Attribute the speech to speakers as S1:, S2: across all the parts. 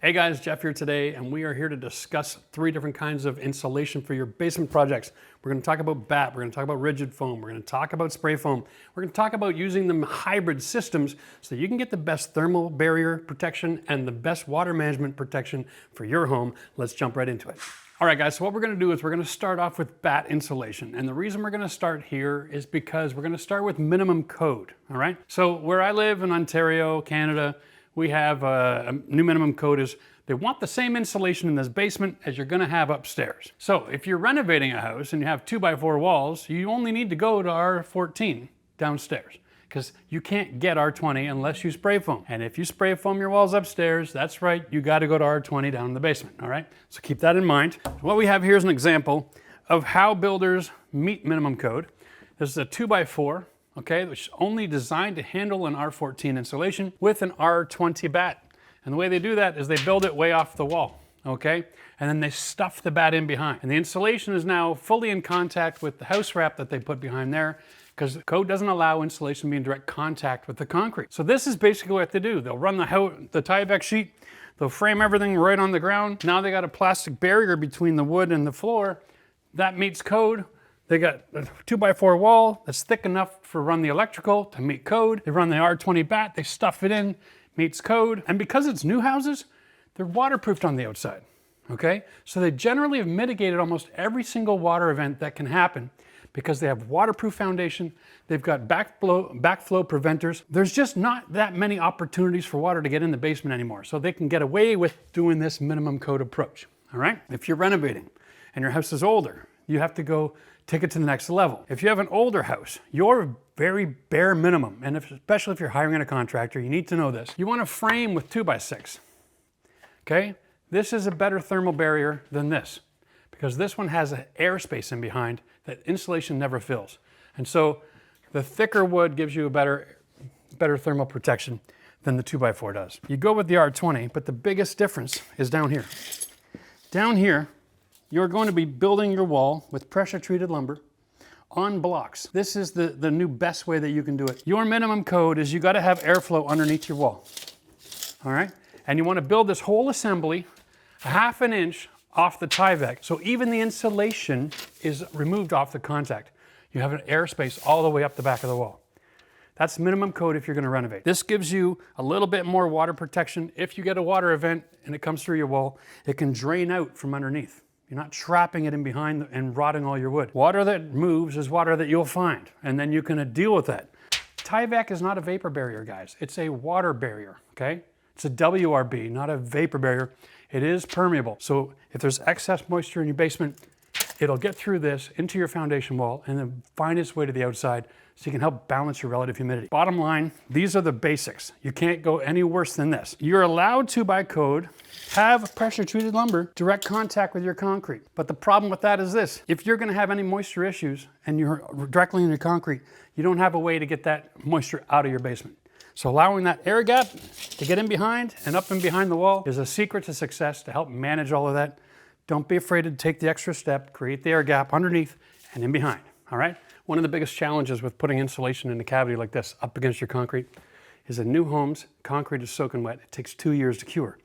S1: Hey guys, Jeff here today, and we are here to discuss 3 different kinds of insulation for your basement projects. We're going to talk about BAT, we're going to talk about rigid foam, we're going to talk about spray foam, we're going to talk about using them hybrid systems so that you can get the best thermal barrier protection and the best water management protection for your home. Let's jump right into it. All right guys, so what we're going to do is we're going to start off with BAT insulation. And the reason we're going to start here is because we're going to start with minimum code, all right? So where I live in Ontario, Canada, we have a new minimum code is they want the same insulation in this basement as you're gonna have upstairs. So if you're renovating a house and you have 2x4 walls, you only need to go to R14 downstairs because you can't get R20 unless you spray foam. And if you spray foam your walls upstairs, that's right, you gotta go to R20 down in the basement, all right? So keep that in mind. What we have here is an example of how builders meet minimum code. This is a 2x4. Okay, which is only designed to handle an R14 insulation with an R20 BAT. And the way they do that is they build it way off the wall, okay? And then they stuff the BAT in behind. And the insulation is now fully in contact with the house wrap that they put behind there because the code doesn't allow insulation to be in direct contact with the concrete. So this is basically what they do. They'll run the Tyvek sheet, they'll frame everything right on the ground. Now they got a plastic barrier between the wood and the floor. That meets code. They got a 2x4 wall that's thick enough for run the electrical to meet code. They run the R20 BAT, they stuff it in, meets code. And because it's new houses, they're waterproofed on the outside, okay? So they generally have mitigated almost every single water event that can happen because they have waterproof foundation, they've got backflow preventers. There's just not that many opportunities for water to get in the basement anymore. So they can get away with doing this minimum code approach, all right? If you're renovating and your house is older, you have to go take it to the next level. If you have an older house, your very bare minimum, and especially if you're hiring a contractor, you need to know this. You want a frame with 2x6, okay? This is a better thermal barrier than this because this one has an airspace in behind that insulation never fills. And so the thicker wood gives you a better thermal protection than the 2x4 does. You go with the R20, but the biggest difference is down here. Down here, you're going to be building your wall with pressure-treated lumber on blocks. This is the new best way that you can do it. Your minimum code is you got to have airflow underneath your wall, all right? And you want to build this whole assembly a half an inch off the Tyvek, so even the insulation is removed off the contact. You have an airspace all the way up the back of the wall. That's minimum code if you're going to renovate. This gives you a little bit more water protection. If you get a water event and it comes through your wall, it can drain out from underneath. You're not trapping it in behind and rotting all your wood. Water that moves is water that you'll find, and then you can deal with that. Tyvek is not a vapor barrier, guys. It's a water barrier, okay? It's a WRB, not a vapor barrier. It is permeable. So if there's excess moisture in your basement, it'll get through this into your foundation wall and then find its way to the outside so you can help balance your relative humidity. Bottom line, these are the basics. You can't go any worse than this. You're allowed to, by code, have pressure-treated lumber direct contact with your concrete. But the problem with that is this. If you're gonna have any moisture issues and you're directly in your concrete, you don't have a way to get that moisture out of your basement. So allowing that air gap to get in behind and up and behind the wall is a secret to success to help manage all of that. Don't be afraid to take the extra step, create the air gap underneath and in behind, all right? One of the biggest challenges with putting insulation in a cavity like this up against your concrete is in new homes, concrete is soaking wet. It takes 2 years to cure.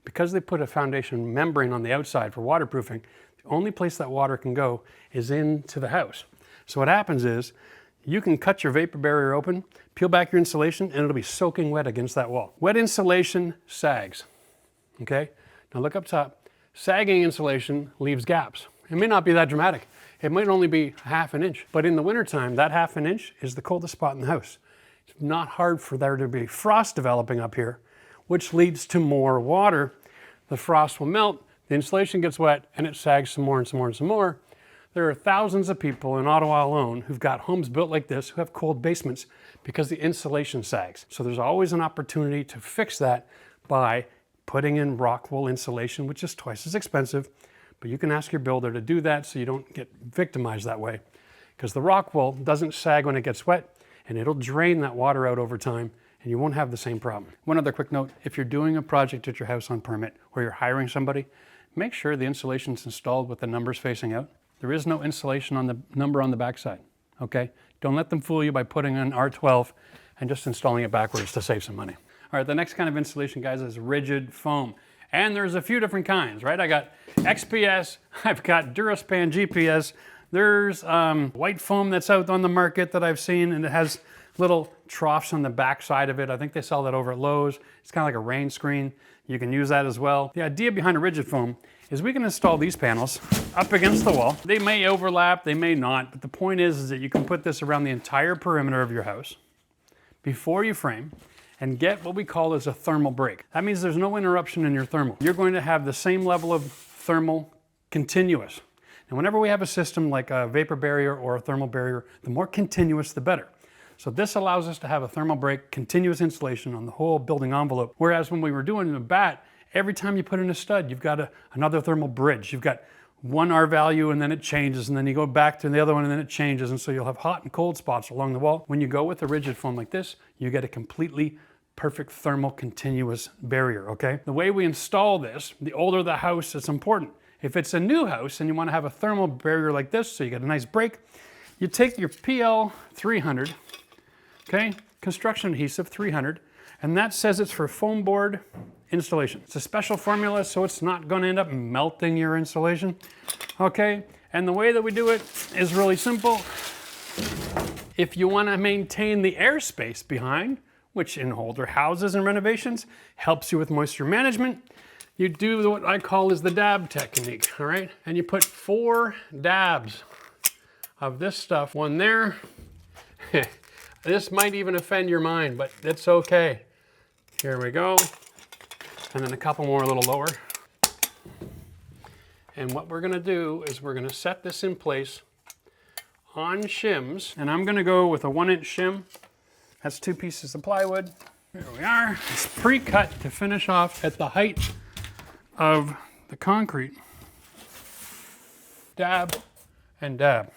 S1: Because they put a foundation membrane on the outside for waterproofing, the only place that water can go is into the house. So what happens is you can cut your vapor barrier open, peel back your insulation, and it'll be soaking wet against that wall. Wet insulation sags, okay? Now look up top. Sagging insulation leaves gaps. It may not be that dramatic. It might only be half an inch, but in the wintertime, that half an inch is the coldest spot in the house. It's not hard for there to be frost developing up here, which leads to more water. The frost will melt, the insulation gets wet, and it sags some more and some more and some more. There are thousands of people in Ottawa alone who've got homes built like this who have cold basements because the insulation sags. So there's always an opportunity to fix that by putting in rock wool insulation, which is twice as expensive, but you can ask your builder to do that so you don't get victimized that way. Because the rock wool doesn't sag when it gets wet, and it'll drain that water out over time, and you won't have the same problem. One other quick note, if you're doing a project at your house on permit or you're hiring somebody, make sure the insulation's installed with the numbers facing out. There is no insulation on the number on the backside, okay? Don't let them fool you by putting in R12 and just installing it backwards to save some money. All right, the next kind of insulation, guys, is rigid foam. And there's a few different kinds, right? I got XPS, I've got Duraspan GPS. There's white foam that's out on the market that I've seen, and it has little troughs on the back side of it. I think they sell that over at Lowe's. It's kind of like a rain screen. You can use that as well. The idea behind a rigid foam is we can install these panels up against the wall. They may overlap, they may not, but the point is that you can put this around the entire perimeter of your house before you frame and get what we call as a thermal break. That means there's no interruption in your thermal. You're going to have the same level of thermal continuous. And whenever we have a system like a vapor barrier or a thermal barrier, the more continuous, the better. So this allows us to have a thermal break, continuous insulation on the whole building envelope. Whereas when we were doing the bat, every time you put in a stud, you've got another thermal bridge. You've got one R value and then it changes, and then you go back to the other one and then it changes. And so you'll have hot and cold spots along the wall. When you go with a rigid foam like this, you get a completely perfect thermal continuous barrier, okay? The way we install this, the older the house, it's important. If it's a new house and you want to have a thermal barrier like this, so you get a nice break, you take your PL 300, okay, construction adhesive 300, and that says it's for foam board installation. It's a special formula, so it's not going to end up melting your insulation, okay? And the way that we do it is really simple. If you want to maintain the airspace behind, which in older houses and renovations helps you with moisture management, you do what I call is the dab technique, all right? And you put 4 dabs of this stuff, one there. This might even offend your mind, but it's okay. Here we go. And then a couple more a little lower. And what we're gonna do is we're gonna set this in place on shims. And I'm gonna go with a 1-inch shim. That's 2 pieces of plywood. Here we are. It's pre-cut to finish off at the height of the concrete. Dab and dab.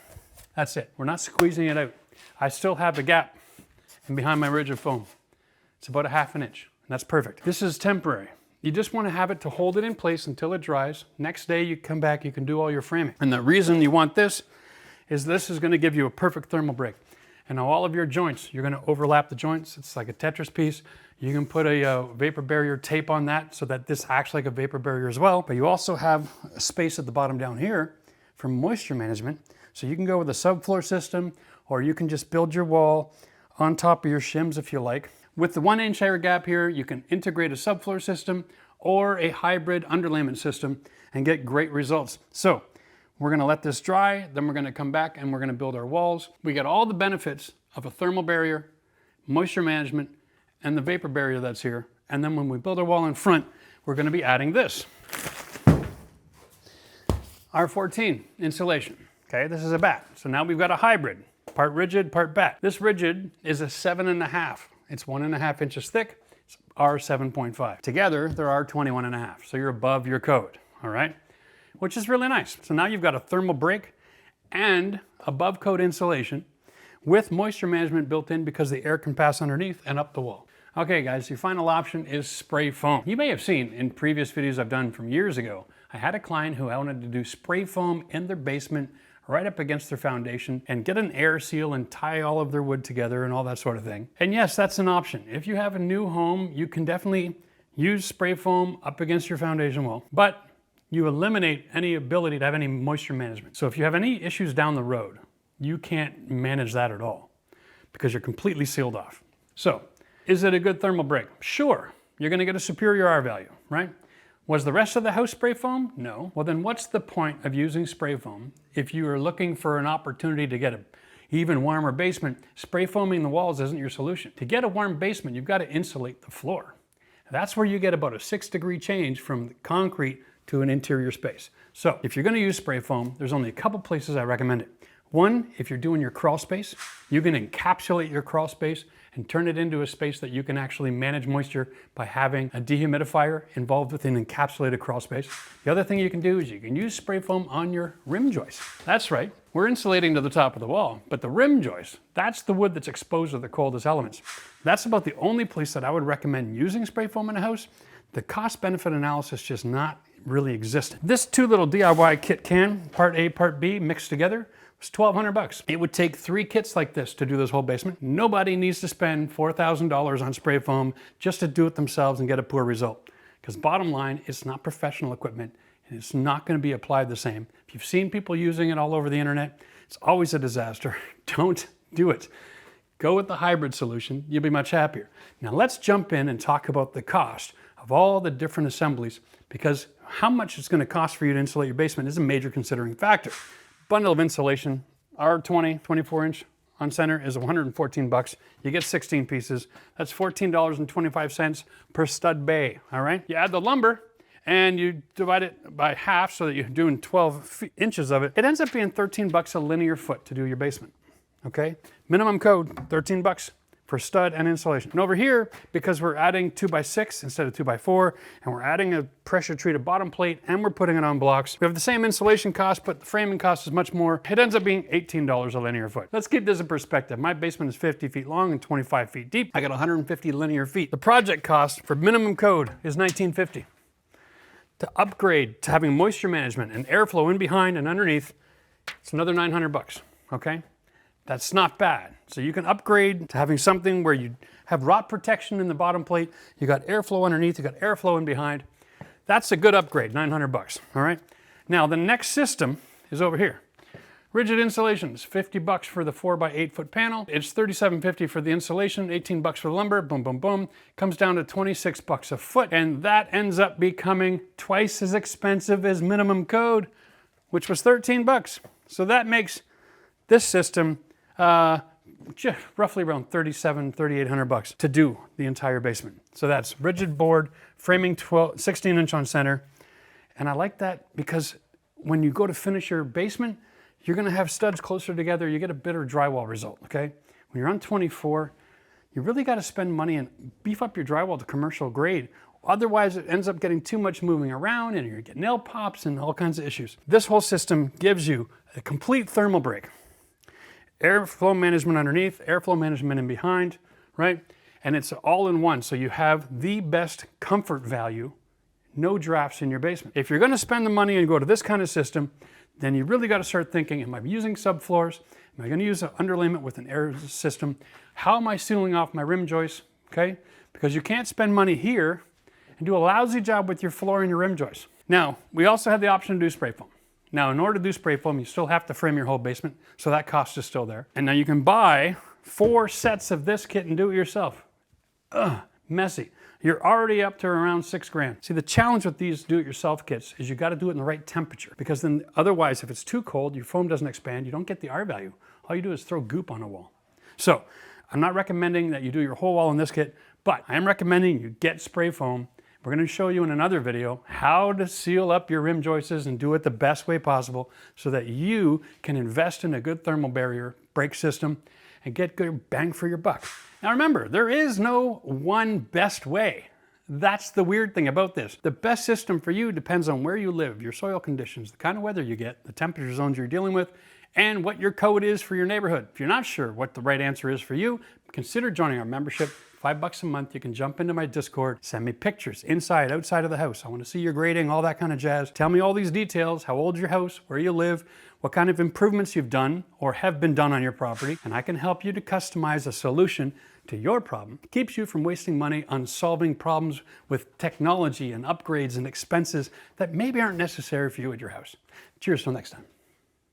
S1: That's it. We're not squeezing it out. I still have a gap in behind my rigid foam. It's about a 1/2 inch, and that's perfect. This is temporary. You just want to have it to hold it in place until it dries. Next day you come back, you can do all your framing. And the reason you want this is going to give you a perfect thermal break. And now all of your joints, you're going to overlap the joints. It's like a Tetris piece. You can put a vapor barrier tape on that so that this acts like a vapor barrier as well. But you also have a space at the bottom down here for moisture management. So you can go with a subfloor system, or you can just build your wall on top of your shims if you like. With the 1-inch air gap here, you can integrate a subfloor system or a hybrid underlayment system and get great results. So we're gonna let this dry, then we're gonna come back and we're gonna build our walls. We get all the benefits of a thermal barrier, moisture management, and the vapor barrier that's here. And then when we build our wall in front, we're gonna be adding this. R14 insulation. Okay, this is a bat. So now we've got a hybrid, part rigid, part bat. This rigid is a 7.5. It's 1.5 inches thick. It's R7.5. Together, they're R21.5. So you're above your code, all right? Which is really nice. So now you've got a thermal break and above code insulation with moisture management built in because the air can pass underneath and up the wall. Okay guys, your final option is spray foam. You may have seen in previous videos I've done from years ago, I had a client who wanted to do spray foam in their basement right up against their foundation and get an air seal and tie all of their wood together and all that sort of thing. And yes, that's an option. If you have a new home, you can definitely use spray foam up against your foundation wall, but you eliminate any ability to have any moisture management. So if you have any issues down the road, you can't manage that at all because you're completely sealed off. So is it a good thermal break? Sure, you're gonna get a superior R value, right? Was the rest of the house spray foam? No. Well, then what's the point of using spray foam if you are looking for an opportunity to get an even warmer basement? Spray foaming the walls isn't your solution. To get a warm basement, you've got to insulate the floor. That's where you get about a 6-degree change from the concrete to an interior space. So if you're going to use spray foam, there's only a couple places I recommend it. One, if you're doing your crawl space, you can encapsulate your crawl space and turn it into a space that you can actually manage moisture by having a dehumidifier involved with an encapsulated crawl space. The other thing you can do is you can use spray foam on your rim joists. That's right, we're insulating to the top of the wall, but the rim joist, that's the wood that's exposed to the coldest elements. That's about the only place that I would recommend using spray foam in a house. The cost-benefit analysis just not really existing. This 2 little DIY kit can, part A, part B, mixed together, was $1,200. It would take 3 kits like this to do this whole basement. Nobody needs to spend $4,000 on spray foam just to do it themselves and get a poor result. Because bottom line, it's not professional equipment and it's not going to be applied the same. If you've seen people using it all over the internet, it's always a disaster. Don't do it. Go with the hybrid solution. You'll be much happier. Now let's jump in and talk about the cost of all the different assemblies, because how much it's going to cost for you to insulate your basement is a major considering factor. Bundle of insulation, R20 24-inch on center is 114 bucks. You get 16 pieces. That's $14.25 per stud bay, all right? You add the lumber and you divide it by half so that you're doing 12 inches of it. It ends up being 13 bucks a linear foot to do your basement, okay? Minimum code, 13 bucks for stud and insulation. And over here, because we're adding 2x6 instead of 2x4, and we're adding a pressure treated bottom plate and we're putting it on blocks, we have the same insulation cost, but the framing cost is much more. It ends up being $18 a linear foot. Let's keep this in perspective. My basement is 50 feet long and 25 feet deep. I got 150 linear feet. The project cost for minimum code is $19.50. To upgrade to having moisture management and airflow in behind and underneath, it's another 900 bucks, okay? That's not bad. So you can upgrade to having something where you have rot protection in the bottom plate, you got airflow underneath, you got airflow in behind. That's a good upgrade, 900 bucks, all right? Now the next system is over here. Rigid insulations, 50 bucks for the 4x8 foot panel. It's $37.50 for the insulation, 18 bucks for the lumber, boom, boom, boom. Comes down to 26 bucks a foot, and that ends up becoming twice as expensive as minimum code, which was 13 bucks. So that makes this system roughly around $3,800 bucks to do the entire basement. So that's rigid board, framing 16-inch on center. And I like that because when you go to finish your basement, you're gonna have studs closer together, you get a better drywall result, okay? When you're on 24, you really gotta spend money and beef up your drywall to commercial grade. Otherwise, it ends up getting too much moving around and you're getting nail pops and all kinds of issues. This whole system gives you a complete thermal break. Airflow management underneath, airflow management in behind, right? And it's all in one, so you have the best comfort value, no drafts in your basement. If you're gonna spend the money and go to this kind of system, then you really gotta start thinking, am I using subfloors? Am I gonna use an underlayment with an air system? How am I sealing off my rim joists, okay? Because you can't spend money here and do a lousy job with your floor and your rim joists. Now, we also have the option to do spray foam. Now, in order to do spray foam, you still have to frame your whole basement, so that cost is still there. And now you can buy 4 sets of this kit and do it yourself. Messy. You're already up to around $6 grand. See, the challenge with these do-it-yourself kits is you gotta do it in the right temperature, because then otherwise, if it's too cold, your foam doesn't expand, you don't get the R value. All you do is throw goop on a wall. So, I'm not recommending that you do your whole wall in this kit, but I am recommending you get spray foam. We're going to show you in another video how to seal up your rim joists and do it the best way possible so that you can invest in a good thermal barrier break system and get good bang for your buck. Now remember, there is no one best way. That's the weird thing about this. The best system for you depends on where you live, your soil conditions, the kind of weather you get, the temperature zones you're dealing with, and what your code is for your neighborhood. If you're not sure what the right answer is for you, consider joining our membership. $5 a month, you can jump into my Discord, send me pictures inside, outside of the house. I want to see your grading, all that kind of jazz. Tell me all these details, how old's your house, where you live, what kind of improvements you've done or have been done on your property, and I can help you to customize a solution to your problem. It keeps you from wasting money on solving problems with technology and upgrades and expenses that maybe aren't necessary for you at your house. Cheers till next time.